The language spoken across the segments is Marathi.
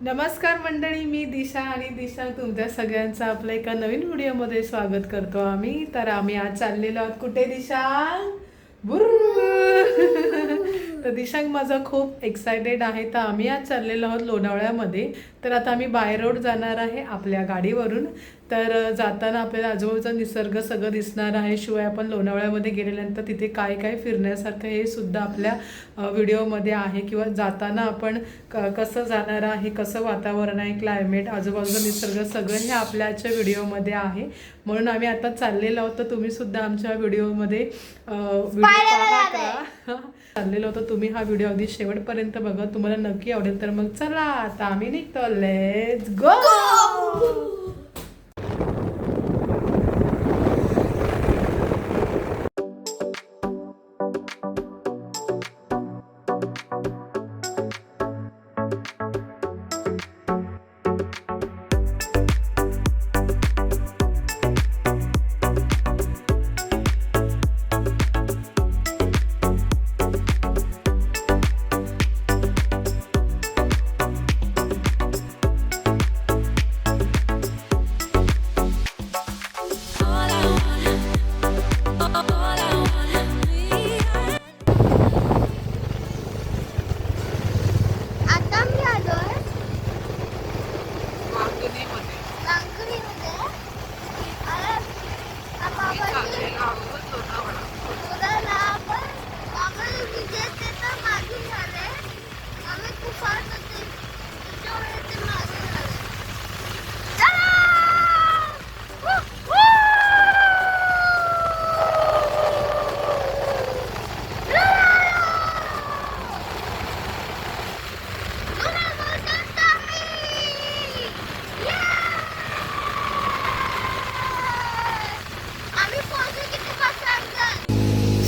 नमस्कार मंडळी, मी दिशा आणि दिशा तुमच्या सगळ्यांचं आपल्या एका नवीन व्हिडिओमध्ये स्वागत करतो आम्ही. तर आम्ही आज चाललेलो आहोत कुठे दिशा? तर दिशांक माझा खूप एक्सायटेड आहे. तर आम्ही आज चाललेलो आहोत लोणावळ्यामध्ये. तर आता आम्ही बाय रोड जाणार आहे आपल्या गाडीवरून. तर जाताना आपल्याला आजूबाजूचा निसर्ग सगळं दिसणार आहे. शिवाय आपण लोणावळ्यामध्ये गेल्यानंतर तिथे काय काय फिरण्यासारखं हे सुद्धा आपल्या व्हिडिओमध्ये आहे. किंवा जाताना आपण कसं जाणार आहे, कसं वातावरण आहे, क्लायमेट, आजूबाजूचा निसर्ग सगळं हे आपल्या आजच्या व्हिडिओमध्ये आहे. म्हणून आम्ही आता चाललेलो आहोत. तर तुम्ही सुद्धा आमच्या व्हिडिओमध्ये चाललेलो होतो. तुम्ही हा व्हिडिओ अगदी शेवटपर्यंत बघा, तुम्हाला नक्की आवडेल. तर मग चला आता आम्ही निघतो. Let's go.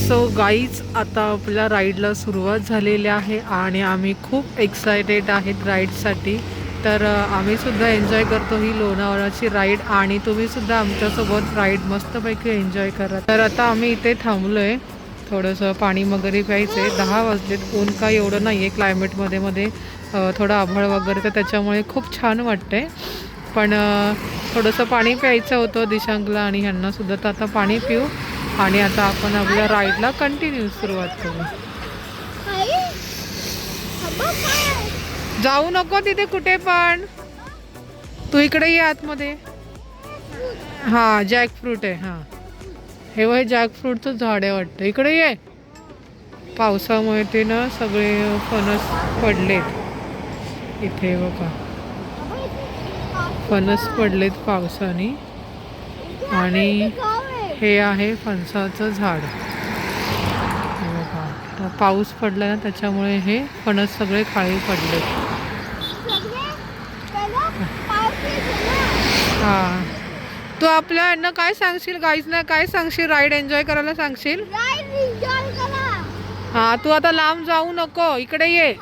सो गाईज, आता आपल्या राईडला सुरुवात झालेली आहे आणि आम्ही खूप एक्सायटेड आहेत राईडसाठी. तर आम्ही सुद्धा एन्जॉय करतो ही लोणावळ्याची राईड आणि तुम्ही सुद्धा आमच्यासोबत राईड मस्तपैकी एन्जॉय करा. तर आता आम्ही इथे थांबलो आहे, थोडंसं पाणी वगैरे प्यायचं आहे. 10 वाजलेत, ऊन काय एवढं नाही आहे, क्लायमेटमध्ये मध्ये थोडं आभाळ वगैरे, तर त्याच्यामुळे खूप छान वाटतंय. पण थोडंसं पाणी प्यायचं होतं दिशांकला आणि ह्यांनासुद्धा. तर आता पाणी पिऊ आणि आता आपण आपल्या राईडला कंटिन्यू सुरुवात करू. जाऊ नको तिथे कुठे पण, तू इकडे ये आतमध्ये. हां, जॅकफ्रूट आहे. हां, हे वय जॅकफ्रूटचं झाड आहे वाटतं. इकडे ये. पावसामुळे ते ना सगळे फणस पडलेत इथे बघा. फणस पडलेत पावसाने आणि हे आहे फणसाचं झाड. बघा, पाऊस पडला ना त्याच्यामुळे हे फणस सगळे खाली पडले. हां, तू आपल्या यांना काय सांगशील, गाईजना काय सांगशील, राईड एन्जॉय करायला सांगशील? हां, तू आता लांब जाऊ नको, इकडे ये.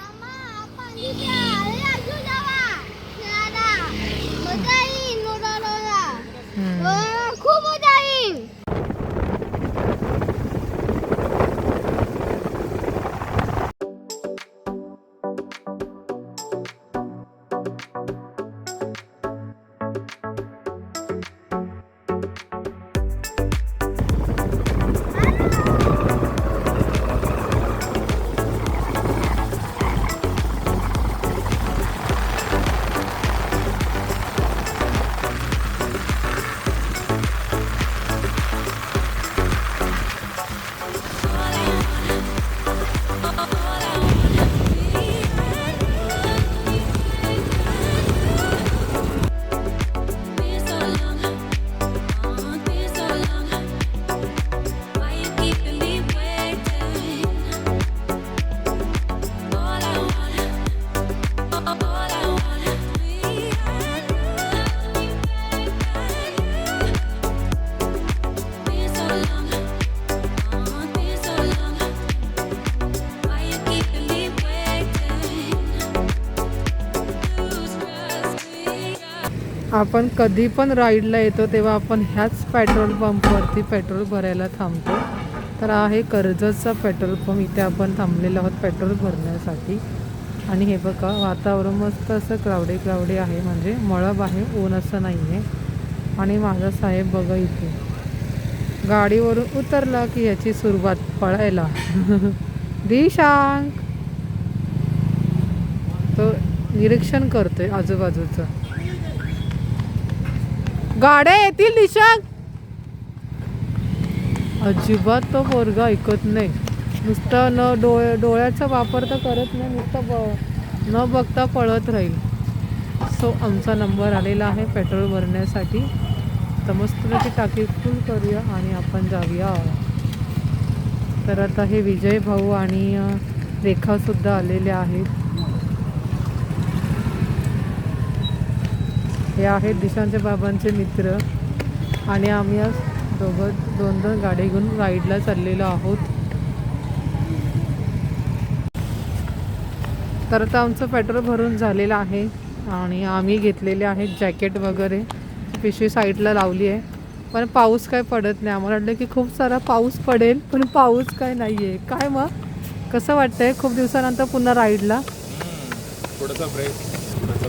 आपण कधी पण राईडला येतो तेव्हा आपण ह्याच पेट्रोल पंपवरती पेट्रोल भरायला थांबतो. तर आहे कर्जतचा पेट्रोल पंप, इथे आपण थांबलेलो आहोत पेट्रोल भरण्यासाठी. आणि हे बघा वातावरण मस्त असं क्लाउडी आहे, म्हणजे मळब आहे, ऊन असं नाही आहे. आणि माझा साहेब बघा इथे गाडीवरून उतरला की याची सुरुवात पळायला. दिशांक तो निरीक्षण करतोय आजूबाजूचं. गाड्या येतील दिशांक. अजिबात तो पोरगा ऐकत नाही, नुसतं डोळ्याचा वापर तर करत नाही, नुसतं न बघता पळत राहील. सो आमचा नंबर आलेला आहे पेट्रोल भरण्यासाठी. तर मस्तपैकी टाकी फुल करूया आणि आपण जाऊया. तर आता हे विजय भाऊ आणि रेखासुद्धा आलेले आहेत. हे आहेत दिशांच्या बाबांचे मित्र आणि आम्ही आज दोन गाडी घेऊन राईडला चाललेलो आहोत. तर आता आमचं पेट्रोल भरून झालेलं आहे आणि आम्ही घेतलेले आहेत जॅकेट वगैरे. पिशवी साईडला लावली आहे, पण पाऊस काय पडत नाही. आम्हाला वाटलं की खूप सारा पाऊस पडेल, पण पाऊस काय नाही आहे. काय मग कसं वाटतंय खूप दिवसानंतर पुन्हा राईडला? थोडासा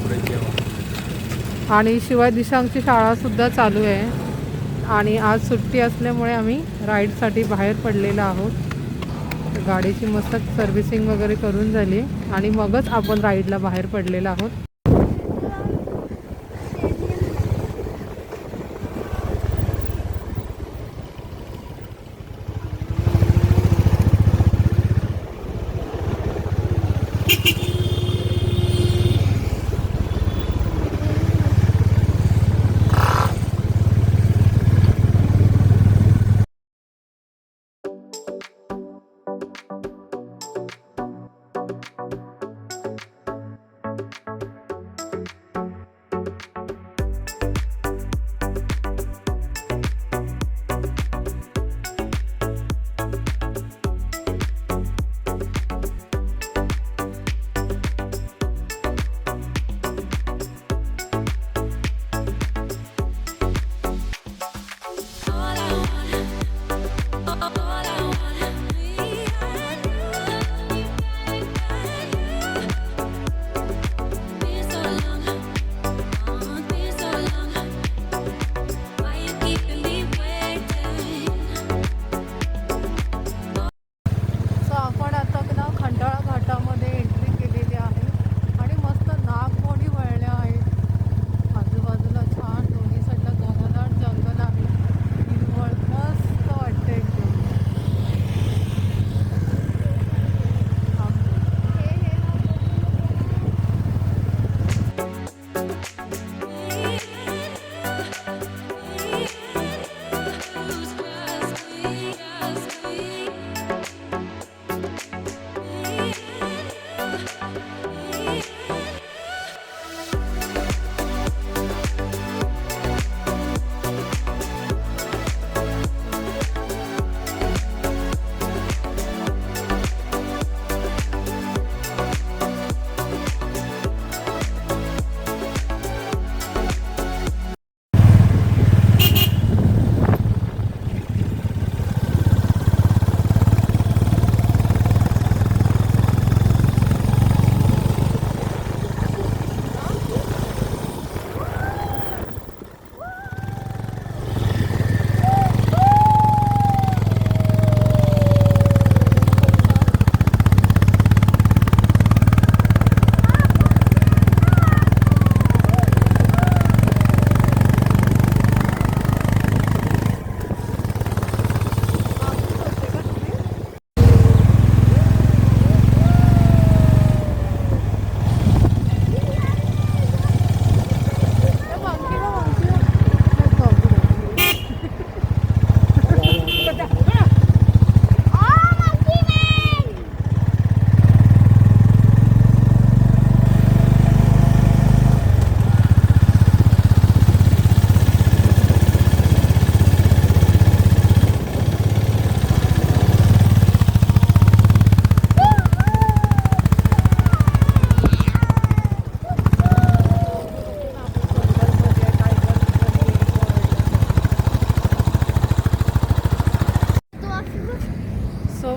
ब्रेक घ्यावा. आणि शिवाय दिशांची शाळासुद्धा चालू आहे आणि आज सुट्टी असल्यामुळे आम्ही राईडसाठी बाहेर पडलेलो आहोत. गाडीची मस्त सर्व्हिसिंग वगैरे करून झाली आणि मगच आपण राईडला बाहेर पडलेलो आहोत.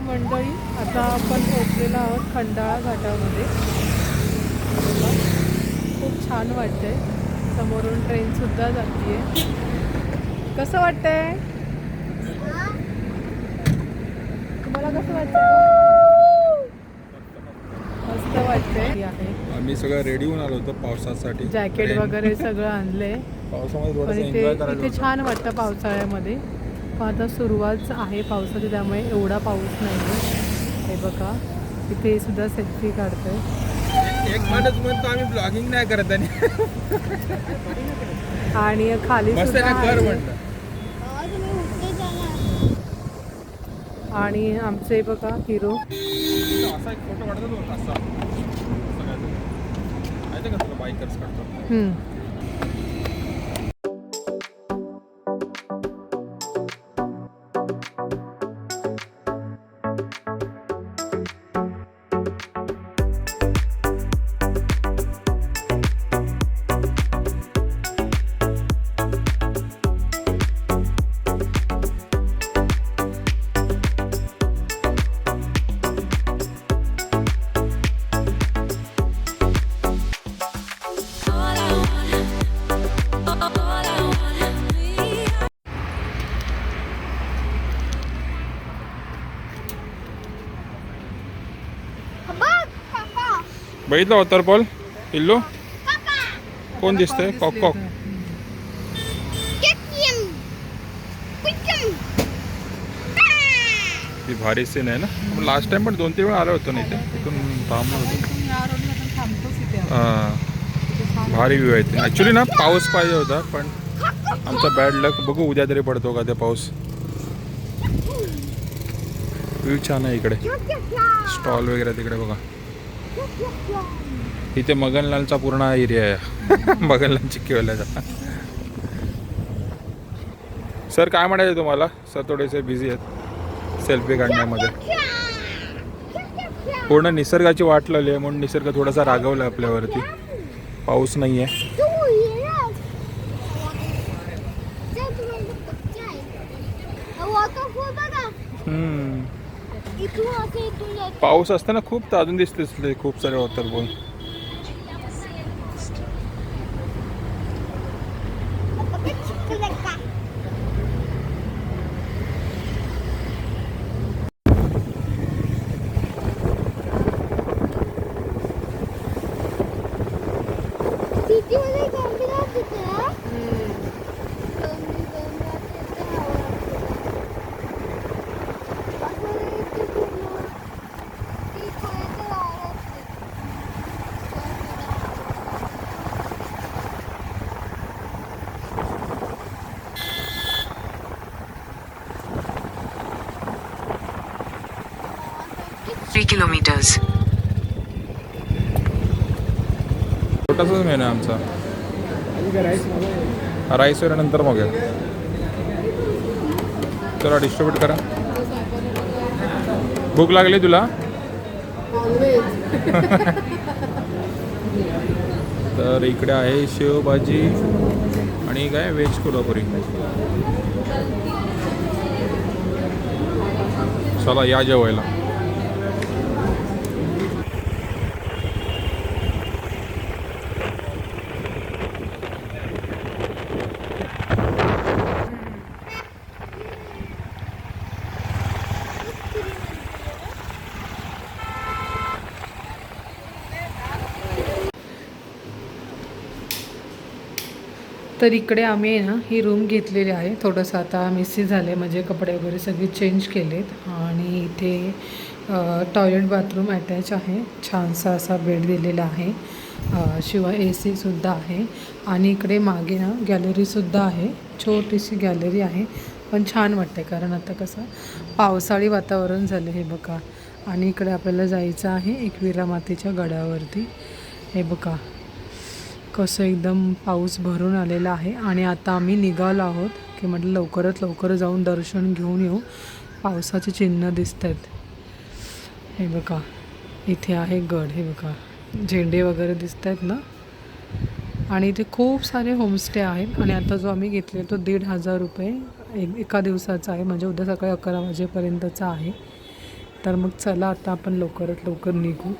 मंडळी, आता आपण पोहोचलेलो आहोत खंडाळा घाटामध्ये छान वाटतंय. समोरून ट्रेन सुद्धा जातीये. कसं वाटतंय तुम्हाला? कसं वाटतंय? मस्त वाटतंय. आम्ही सगळं रेडी होऊन आलो होतो पावसासाठी. जॅकेट वगैरे सगळं आणलंय. पावसामध्ये थोडंसं पण एन्जॉय इथे करायचं छान वाटतं पावसाळ्यामध्ये. पण आता सुरुवात आहे पावसाची, त्यामुळे एवढा पाऊस नाही आहे. हे बघा इथे सुद्धा सेल्फी काढतोय. एक माणूस म्हणतो आम्ही ब्लॉगिंग नाही करत आणि खाली मस्त सुद्धा कर आहे. म्हटलं. आणि आमचे बघा हिरो. असा एक फोटो काढतो तो असा माहिती का तुला? बायकर्स काढतो. बघितलं वॉटरफॉल इल्लू? कोण दिसतंय? कॉक कॉक. ती भारी सीन आहे ना. लास्ट टाइम पण 2-3 वेळा आलो होतो ना इथे. तिथून थांबलो होतो. हां भारी व्ह्यू आहे ते. ॲक्च्युली ना पाऊस पाहिजे होता पण आमचा बॅड लक. बघू उद्या तरी पडतो का ते पाऊस. व्ह्यू छान आहे इकडे. स्टॉल वगैरे तिकडे बघा. इथे मगनलालचा पूर्ण एरिया आहे. मगनलाल चिक्कीवाल्याचा. सर काय म्हणायचं तुम्हाला? सर थोडेसे बिझी आहेत सेल्फी काढण्यामध्ये. पूर्ण निसर्गाची वाट लावली आहे म्हणून निसर्ग थोडासा रागवला आपल्यावरती. पाऊस नाही आहे. पाऊस असताना खूप तर अजून दिसते खूप सारे वॉटरफॉल. kilometers. छोटासाच मेनू आहे आमचा. राईस वगैरे नंतर मग चला डिस्ट्रीब्यूट करा. भूक लागली तुला? तर इकडे आहे शेवभाजी आणि काय व्हेज कोल्हापुरी. चला या जेवायला. तर इकडे आम्ही आहे ना ही रूम घेतलेली आहे. थोडंसं आता मिसी झाले म्हणजे कपडे वगैरे सगळे चेंज केलेत. आणि इथे टॉयलेट बाथरूम अटॅच आहे. छानसा असा बेड दिलेला आहे. शिवाय AC सुद्धा आहे. आणि इकडे मागे ना गॅलरीसुद्धा आहे. छोटीशी गॅलरी आहे पण छान वाटते कारण आता कसं पावसाळी वातावरण झालं हे बघा. आणि इकडे आपल्याला जायचं आहे एकविरा मातेच्या गडावरती. हे बघा कसं एकदम पाऊस भरून आलेला आहे. आणि आता आम्ही निघालो आहोत की म्हटलं लवकरात लवकर जाऊन दर्शन घेऊन येऊ. पावसाचे चिन्ह दिसत आहेत. हे बघा इथे आहे गड. हे बघा झेंडे वगैरे दिसत आहेत ना. आणि इथे खूप सारे होमस्टे आहेत. आणि आता जो आम्ही घेतले तो 1,500 रुपये एका दिवसाचा आहे. म्हणजे उद्या सकाळी 11 वाजेपर्यंतचा आहे. तर मग चला आता आपण लवकरात लवकर निघू.